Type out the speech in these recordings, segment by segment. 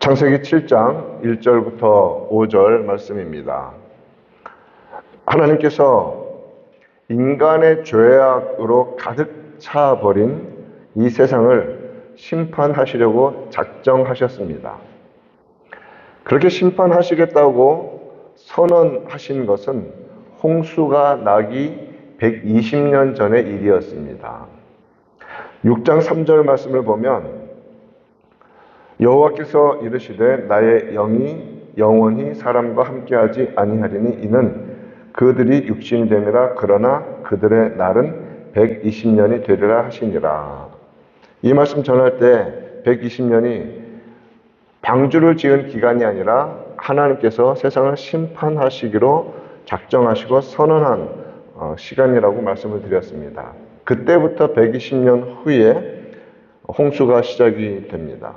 창세기 7장 1절부터 5절 말씀입니다. 하나님께서 인간의 죄악으로 가득 차버린 이 세상을 심판하시려고 작정하셨습니다. 그렇게 심판하시겠다고 선언하신 것은 홍수가 나기 120년 전의 일이었습니다. 6장 3절 말씀을 보면 여호와께서 이르시되 나의 영이 영원히 사람과 함께하지 아니하리니 이는 그들이 육신이 되니라. 그러나 그들의 날은 120년이 되리라 하시니라. 이 말씀 전할 때 120년이 방주를 지은 기간이 아니라 하나님께서 세상을 심판하시기로 작정하시고 선언한 시간이라고 말씀을 드렸습니다. 그때부터 120년 후에 홍수가 시작이 됩니다.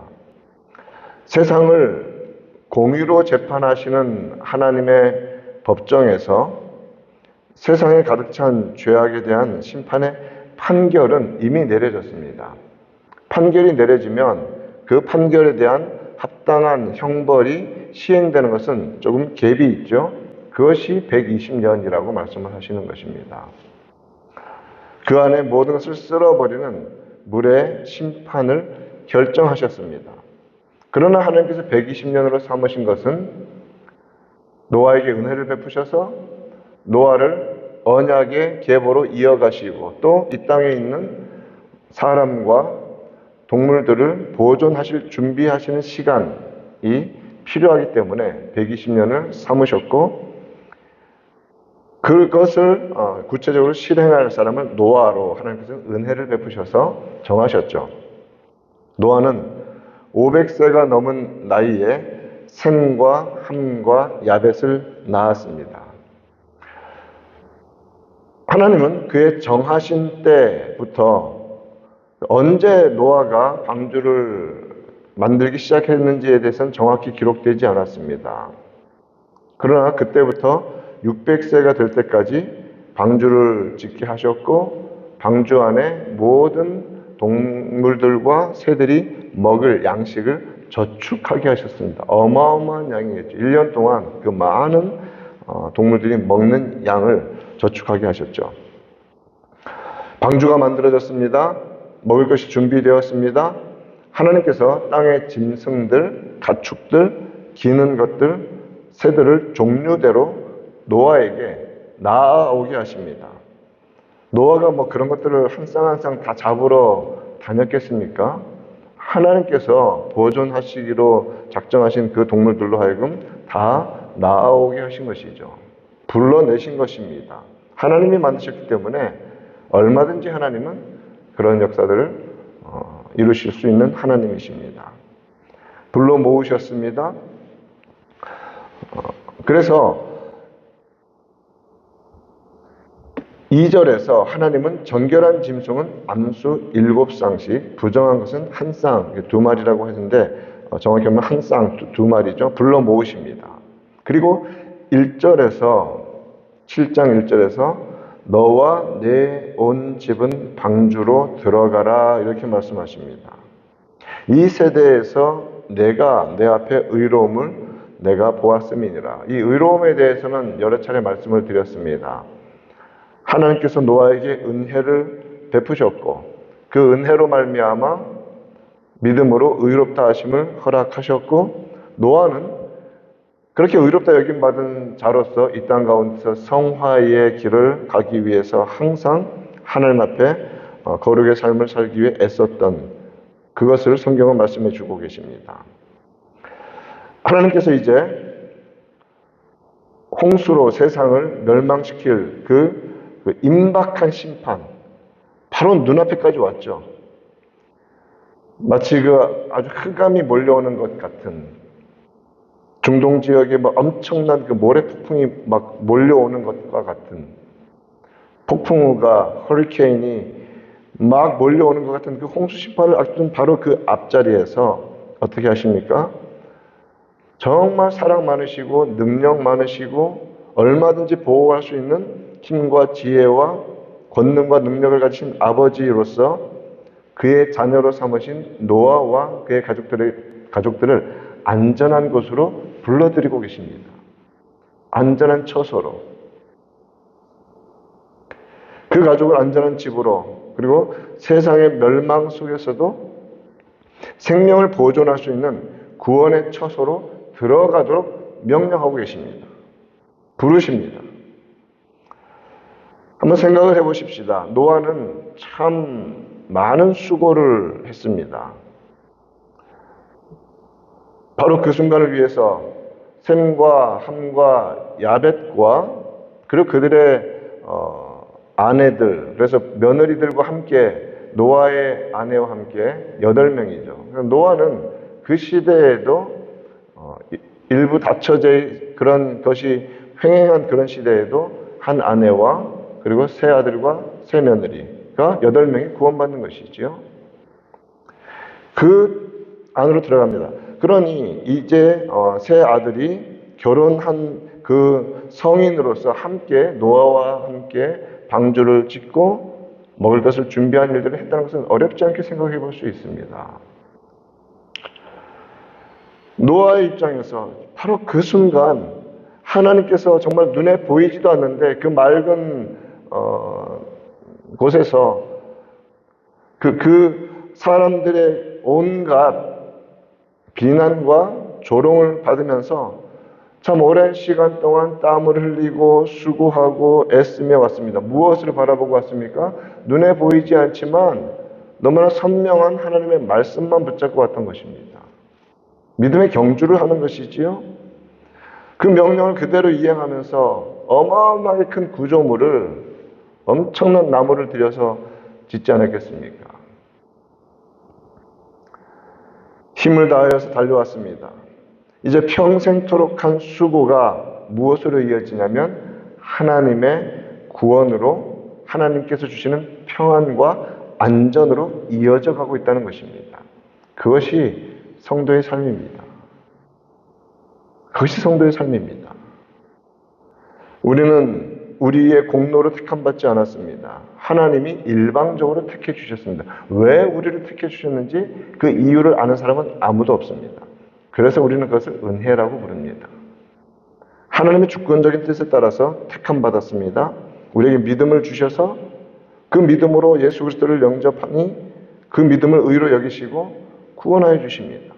세상을 공의로 재판하시는 하나님의 법정에서 세상에 가득 찬 죄악에 대한 심판의 판결은 이미 내려졌습니다. 판결이 내려지면 그 판결에 대한 합당한 형벌이 시행되는 것은 조금 갭이 있죠. 그것이 120년이라고 말씀을 하시는 것입니다. 그 안에 모든 것을 쓸어버리는 물의 심판을 결정하셨습니다. 그러나 하나님께서 120년으로 삼으신 것은 노아에게 은혜를 베푸셔서 노아를 언약의 계보로 이어가시고 또 이 땅에 있는 사람과 동물들을 보존하실 준비하시는 시간이 필요하기 때문에 120년을 삼으셨고 그것을 구체적으로 실행할 사람을 노아로 하나님께서 은혜를 베푸셔서 정하셨죠. 노아는 500세가 넘은 나이에 셈과 함과 야벳을 낳았습니다. 하나님은 그의 정하신 때부터 언제 노아가 방주를 만들기 시작했는지에 대해서는 정확히 기록되지 않았습니다. 그러나 그때부터 600세가 될 때까지 방주를 짓게 하셨고 방주 안에 모든 동물들과 새들이 먹을 양식을 저축하게 하셨습니다. 어마어마한 양이겠죠. 1년 동안 그 많은 동물들이 먹는 양을 저축하게 하셨죠. 방주가 만들어졌습니다. 먹을 것이 준비되었습니다. 하나님께서 땅의 짐승들, 가축들, 기는 것들, 새들을 종류대로 노아에게 낳아오게 하십니다. 노아가 뭐 그런 것들을 한 쌍 한 쌍 다 잡으러 다녔겠습니까? 하나님께서 보존하시기로 작정하신 그 동물들로 하여금 다 낳아오게 하신 것이죠. 불러내신 것입니다. 하나님이 만드셨기 때문에 얼마든지 하나님은 그런 역사들을 이루실 수 있는 하나님이십니다. 불러 모으셨습니다. 그래서 2절에서 하나님은 정결한 짐승은 암수 7쌍씩, 부정한 것은 한 쌍, 2마리라고 했는데 정확히 하면 한 쌍, 2마리죠. 불러 모으십니다. 그리고 1절에서 7장 1절에서 너와 내 온 집은 방주로 들어가라 이렇게 말씀하십니다. 이 세대에서 내가 내 앞에 의로움을 내가 보았음이니라. 이 의로움에 대해서는 여러 차례 말씀을 드렸습니다. 하나님께서 노아에게 은혜를 베푸셨고 그 은혜로 말미암아 믿음으로 의롭다 하심을 허락하셨고 노아는 그렇게 의롭다 여김받은 자로서 이 땅 가운데서 성화의 길을 가기 위해서 항상 하나님 앞에 거룩의 삶을 살기 위해 애썼던 그것을 성경은 말씀해 주고 계십니다. 하나님께서 이제 홍수로 세상을 멸망시킬 그 임박한 심판, 바로 눈앞에까지 왔죠. 마치 그 아주 흑암이 몰려오는 것 같은 중동 지역에 막 엄청난 그 모래 폭풍이 막 몰려오는 것과 같은 폭풍우가 허리케인이 막 몰려오는 것 같은 그 홍수 심판을 앞둔 바로 그 앞자리에서 어떻게 하십니까? 정말 사랑 많으시고 능력 많으시고 얼마든지 보호할 수 있는 힘과 지혜와 권능과 능력을 가지신 아버지로서 그의 자녀로 삼으신 노아와 그의 가족들을 안전한 곳으로 불러들이고 계십니다. 안전한 처소로. 그 가족을 안전한 집으로, 그리고 세상의 멸망 속에서도 생명을 보존할 수 있는 구원의 처소로 들어가도록 명령하고 계십니다. 부르십니다. 한번 생각을 해보십시다. 노아는 참 많은 수고를 했습니다. 바로 그 순간을 위해서 셈과 함과 야벳과 그리고 그들의 아내들, 그래서 며느리들과 함께 노아의 아내와 함께 8명이죠. 노아는 그 시대에도 일부 닫혀져 그런 것이 횡행한 그런 시대에도 한 아내와 그리고 세 아들과 세 며느리가 8명이 구원받는 것이지요. 그 안으로 들어갑니다. 그러니 이제 세 아들이 결혼한 그 성인으로서 함께 노아와 함께 방주를 짓고 먹을 것을 준비한 일들을 했다는 것은 어렵지 않게 생각해 볼 수 있습니다. 노아의 입장에서 바로 그 순간 하나님께서 정말 눈에 보이지도 않는데 그 맑은 곳에서 그 사람들의 온갖 비난과 조롱을 받으면서 참 오랜 시간 동안 땀을 흘리고 수고하고 애쓰며 왔습니다. 무엇을 바라보고 왔습니까? 눈에 보이지 않지만 너무나 선명한 하나님의 말씀만 붙잡고 왔던 것입니다. 믿음의 경주를 하는 것이지요. 그 명령을 그대로 이행하면서 어마어마하게 큰 구조물을 엄청난 나무를 들여서 짓지 않았겠습니까? 힘을 다하여서 달려왔습니다. 이제 평생토록 한 수고가 무엇으로 이어지냐면 하나님의 구원으로 하나님께서 주시는 평안과 안전으로 이어져 가고 있다는 것입니다. 그것이 성도의 삶입니다. 그것이 성도의 삶입니다. 우리는 우리의 공로로 택함받지 않았습니다. 하나님이 일방적으로 택해 주셨습니다. 왜 우리를 택해 주셨는지 그 이유를 아는 사람은 아무도 없습니다. 그래서 우리는 그것을 은혜라고 부릅니다. 하나님의 주권적인 뜻에 따라서 택함받았습니다. 우리에게 믿음을 주셔서 그 믿음으로 예수 그리스도를 영접하니 그 믿음을 의로 여기시고 구원하여 주십니다.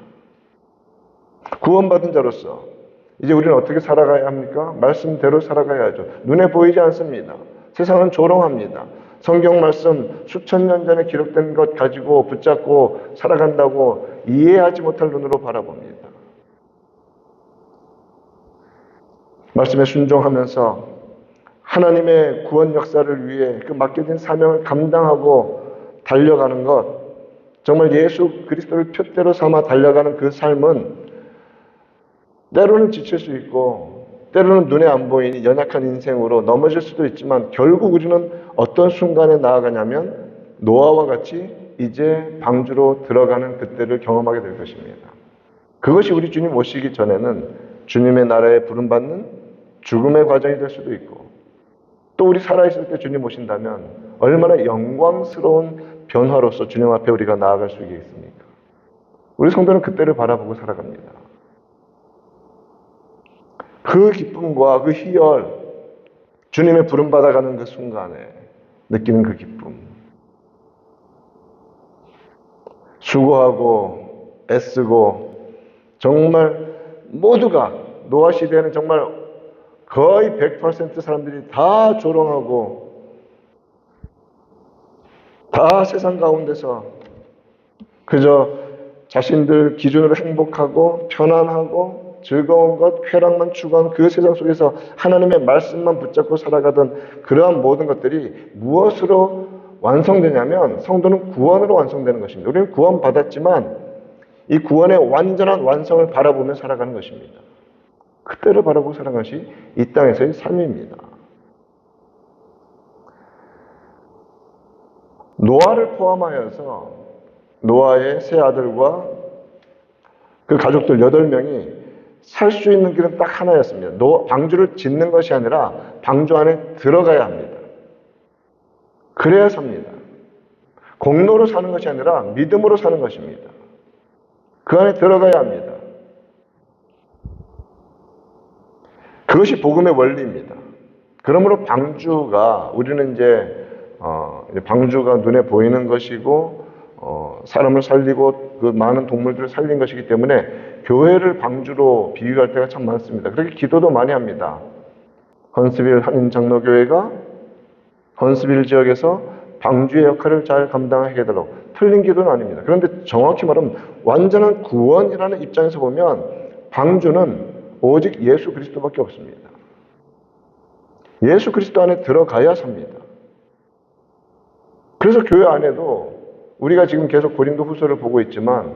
구원받은 자로서 이제 우리는 어떻게 살아가야 합니까? 말씀대로 살아가야죠. 눈에 보이지 않습니다. 세상은 조롱합니다. 성경 말씀 수천 년 전에 기록된 것 가지고 붙잡고 살아간다고 이해하지 못할 눈으로 바라봅니다. 말씀에 순종하면서 하나님의 구원 역사를 위해 그 맡겨진 사명을 감당하고 달려가는 것, 정말 예수 그리스도를 표대로 삼아 달려가는 그 삶은 때로는 지칠 수 있고 때로는 눈에 안 보이니 연약한 인생으로 넘어질 수도 있지만 결국 우리는 어떤 순간에 나아가냐면 노아와 같이 이제 방주로 들어가는 그때를 경험하게 될 것입니다. 그것이 우리 주님 오시기 전에는 주님의 나라에 부름받는 죽음의 과정이 될 수도 있고 또 우리 살아있을 때 주님 오신다면 얼마나 영광스러운 변화로서 주님 앞에 우리가 나아갈 수 있겠습니까? 우리 성도는 그때를 바라보고 살아갑니다. 그 기쁨과 그 희열, 주님의 부름받아가는 그 순간에 느끼는 그 기쁨. 수고하고 애쓰고 정말 모두가 노아 시대에는 정말 거의 100% 사람들이 다 조롱하고 다 세상 가운데서 그저 자신들 기준으로 행복하고 편안하고 즐거운 것, 쾌락만 추구하는 그 세상 속에서 하나님의 말씀만 붙잡고 살아가던 그러한 모든 것들이 무엇으로 완성되냐면 성도는 구원으로 완성되는 것입니다. 우리는 구원받았지만 이 구원의 완전한 완성을 바라보며 살아가는 것입니다. 그때를 바라보고 살아가는 것이 이 땅에서의 삶입니다. 노아를 포함하여서 노아의 세 아들과 그 가족들 8명이 살 수 있는 길은 딱 하나였습니다. 방주를 짓는 것이 아니라 방주 안에 들어가야 합니다. 그래야 삽니다. 공로로 사는 것이 아니라 믿음으로 사는 것입니다. 그 안에 들어가야 합니다. 그것이 복음의 원리입니다. 그러므로 우리는 이제 방주가 눈에 보이는 것이고 사람을 살리고 그 많은 동물들을 살린 것이기 때문에 교회를 방주로 비유할 때가 참 많습니다. 그렇게 기도도 많이 합니다. 헌스빌 한인장로교회가 헌스빌 지역에서 방주의 역할을 잘 감당하게 해달라고. 틀린 기도는 아닙니다. 그런데 정확히 말하면 완전한 구원이라는 입장에서 보면 방주는 오직 예수 그리스도밖에 없습니다. 예수 그리스도 안에 들어가야 삽니다. 그래서 교회 안에도 우리가 지금 계속 고린도 후서를 보고 있지만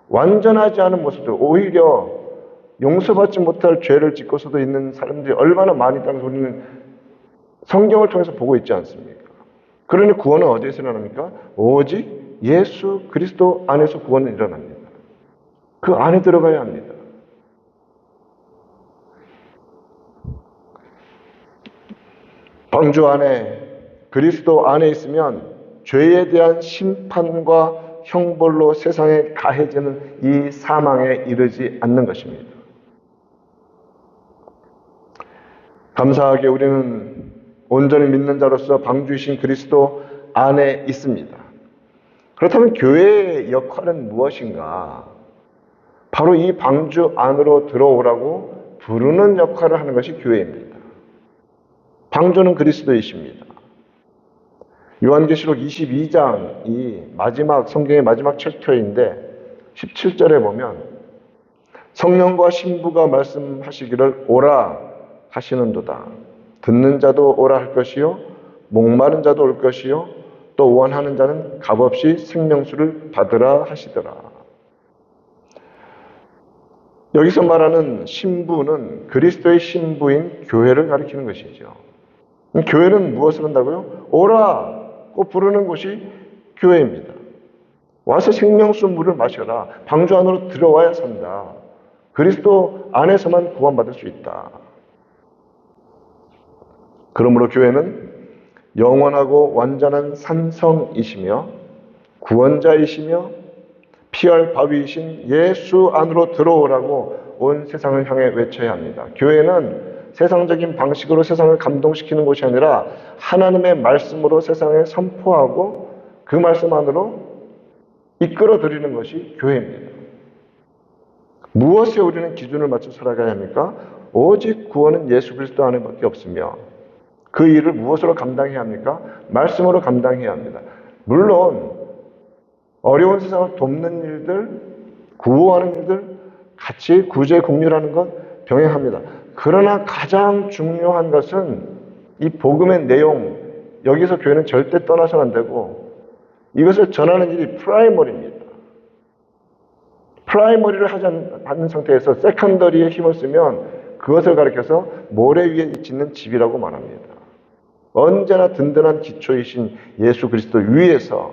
완전하지 않은 모습들, 오히려 용서받지 못할 죄를 짓고서도 있는 사람들이 얼마나 많이 있다는 우리는 성경을 통해서 보고 있지 않습니까? 그러니 구원은 어디에서 일어납니까? 오직 예수 그리스도 안에서 구원은 일어납니다. 그 안에 들어가야 합니다. 방주 안에, 그리스도 안에 있으면 죄에 대한 심판과 형벌로 세상에 가해지는 이 사망에 이르지 않는 것입니다. 감사하게 우리는 온전히 믿는 자로서 방주이신 그리스도 안에 있습니다. 그렇다면 교회의 역할은 무엇인가? 바로 이 방주 안으로 들어오라고 부르는 역할을 하는 것이 교회입니다. 방주는 그리스도이십니다. 요한계시록 22장이 성경의 마지막 챕터인데 17절에 보면 성령과 신부가 말씀하시기를 오라 하시는도다. 듣는 자도 오라 할 것이요 목마른 자도 올 것이요 또 원하는 자는 값없이 생명수를 받으라 하시더라. 여기서 말하는 신부는 그리스도의 신부인 교회를 가리키는 것이죠. 교회는 무엇을 한다고요? 오라고 부르는 곳이 교회입니다. 와서 생명수 물을 마셔라. 방주 안으로 들어와야 산다. 그리스도 안에서만 구원받을 수 있다. 그러므로 교회는 영원하고 완전한 산성이시며 구원자이시며 피할 바위이신 예수 안으로 들어오라고 온 세상을 향해 외쳐야 합니다. 교회는 세상적인 방식으로 세상을 감동시키는 곳이 아니라 하나님의 말씀으로 세상에 선포하고 그 말씀 안으로 이끌어 드리는 것이 교회입니다. 무엇에 우리는 기준을 맞춰 살아가야 합니까? 오직 구원은 예수 그리스도 안에밖에 없으며 그 일을 무엇으로 감당해야 합니까? 말씀으로 감당해야 합니다. 물론 어려운 세상을 돕는 일들, 구호하는 일들, 같이 구제 공유하는 것 병행합니다. 그러나 가장 중요한 것은 이 복음의 내용, 여기서 교회는 절대 떠나서는 안 되고 이것을 전하는 일이 프라이머리입니다. 프라이머리를 하지 않는 상태에서 세컨더리에 힘을 쓰면 그것을 가리켜서 모래 위에 짓는 집이라고 말합니다. 언제나 든든한 기초이신 예수 그리스도 위에서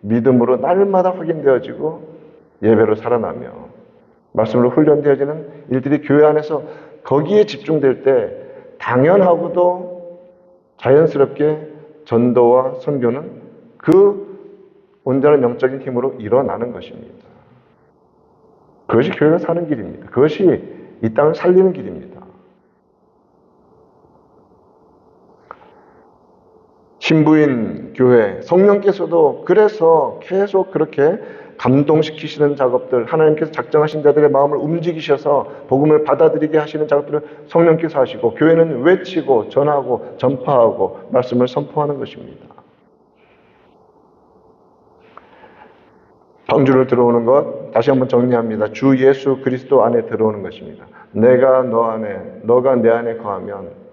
믿음으로 날마다 확인되어지고 예배로 살아나며 말씀으로 훈련되어지는 일들이 교회 안에서 거기에 집중될 때 당연하고도 자연스럽게 전도와 선교는 그 온전한 영적인 힘으로 일어나는 것입니다. 그것이 교회가 사는 길입니다. 그것이 이 땅을 살리는 길입니다. 신부인 교회, 성령께서도 그래서 계속 그렇게 감동시키시는 작업들, 하나님께서 작정하신 자들의 마음을 움직이셔서 복음을 받아들이게 하시는 작업들을 성령께서 하시고 교회는 외치고 전하고 전파하고 말씀을 선포하는 것입니다. 방주를 들어오는 것, 다시 한번 정리합니다. 주 예수 그리스도 안에 들어오는 것입니다. 내가 너 안에, 너가 내 안에 거하면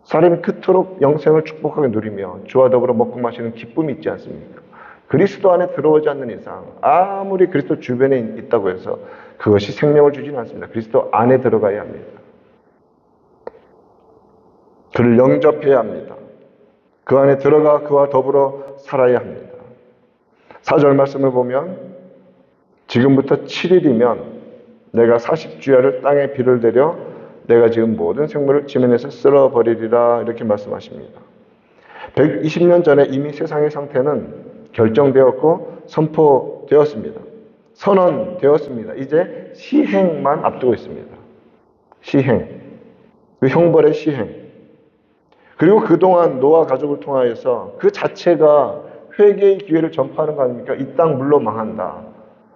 사람이 그토록 영생을 축복하게 누리며 주와 더불어 먹고 마시는 기쁨이 있지 않습니까? 그리스도 안에 들어오지 않는 이상 아무리 그리스도 주변에 있다고 해서 그것이 생명을 주지는 않습니다. 그리스도 안에 들어가야 합니다. 그를 영접해야 합니다. 그 안에 들어가 그와 더불어 살아야 합니다. 4절 말씀을 보면 지금부터 7일이면 내가 40주야를 땅에 비를 내려 내가 지금 모든 생물을 지면에서 쓸어버리리라 이렇게 말씀하십니다. 120년 전에 이미 세상의 상태는 결정되었고 선포되었습니다. 선언되었습니다. 이제 시행만 앞두고 있습니다. 시행, 그 형벌의 시행, 그리고 그동안 노아 가족을 통하여서 그 자체가 회개의 기회를 전파하는 거 아닙니까? 이 땅 물로 망한다.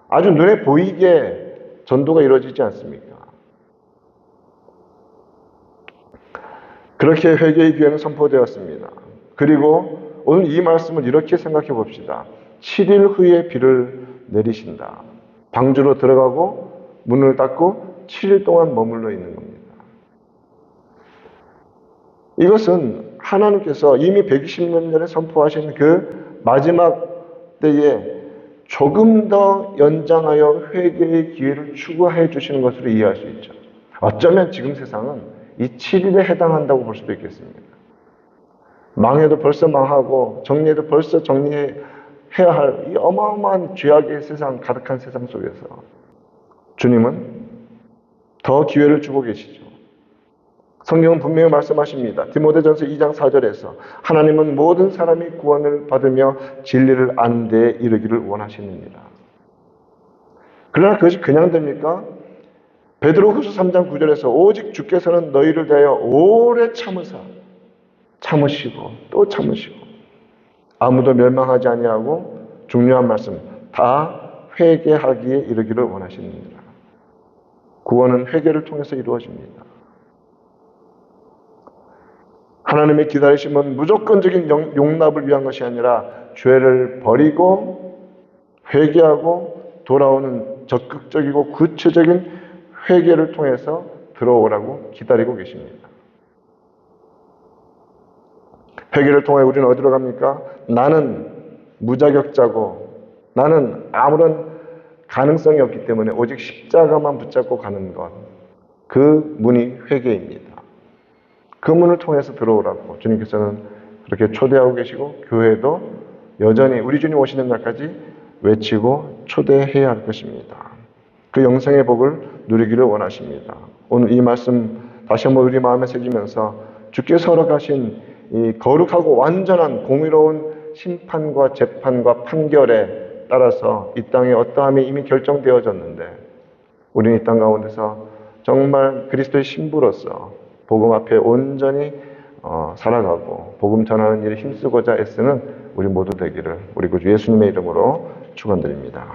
아주 눈에 보이게 전도가 이루어지지 않습니까? 그렇게 회개의 기회는 선포되었습니다. 그리고 오늘 이 말씀을 이렇게 생각해 봅시다. 7일 후에 비를 내리신다. 방주로 들어가고 문을 닫고 7일 동안 머물러 있는 겁니다. 이것은 하나님께서 이미 120년 전에 선포하신 그 마지막 때에 조금 더 연장하여 회개의 기회를 추구해 주시는 것으로 이해할 수 있죠. 어쩌면 지금 세상은 이 7일에 해당한다고 볼 수도 있겠습니다. 망해도 벌써 망하고 정리해도 벌써 정리해야 할 이 어마어마한 죄악의 세상, 가득한 세상 속에서 주님은 더 기회를 주고 계시죠. 성경은 분명히 말씀하십니다. 디모데전서 2장 4절에서 하나님은 모든 사람이 구원을 받으며 진리를 아는 데에 이르기를 원하시느니라. 그러나 그것이 그냥 됩니까? 베드로후서 3장 9절에서 오직 주께서는 너희를 대하여 오래 참으시고 또 참으시고 아무도 멸망하지 아니하고 중요한 말씀 다 회개하기에 이르기를 원하시느니라. 구원은 회개를 통해서 이루어집니다. 하나님의 기다리심은 무조건적인 용납을 위한 것이 아니라 죄를 버리고 회개하고 돌아오는 적극적이고 구체적인 회개를 통해서 들어오라고 기다리고 계십니다. 회개를 통해 우리는 어디로 갑니까? 나는 무자격자고 나는 아무런 가능성이 없기 때문에 오직 십자가만 붙잡고 가는 것. 그 문이 회개입니다. 그 문을 통해서 들어오라고 주님께서는 그렇게 초대하고 계시고 교회도 여전히 우리 주님 오시는 날까지 외치고 초대해야 할 것입니다. 그 영생의 복을 누리기를 원하십니다. 오늘 이 말씀 다시 한번 우리 마음에 새기면서 주께서 허락하신 이 거룩하고 완전한 공의로운 심판과 재판과 판결에 따라서 이 땅의 어떠함이 이미 결정되어졌는데 우리는 이 땅 가운데서 정말 그리스도의 신부로서 복음 앞에 온전히 살아가고 복음 전하는 일에 힘쓰고자 애쓰는 우리 모두 되기를 우리 구주 예수님의 이름으로 축원드립니다.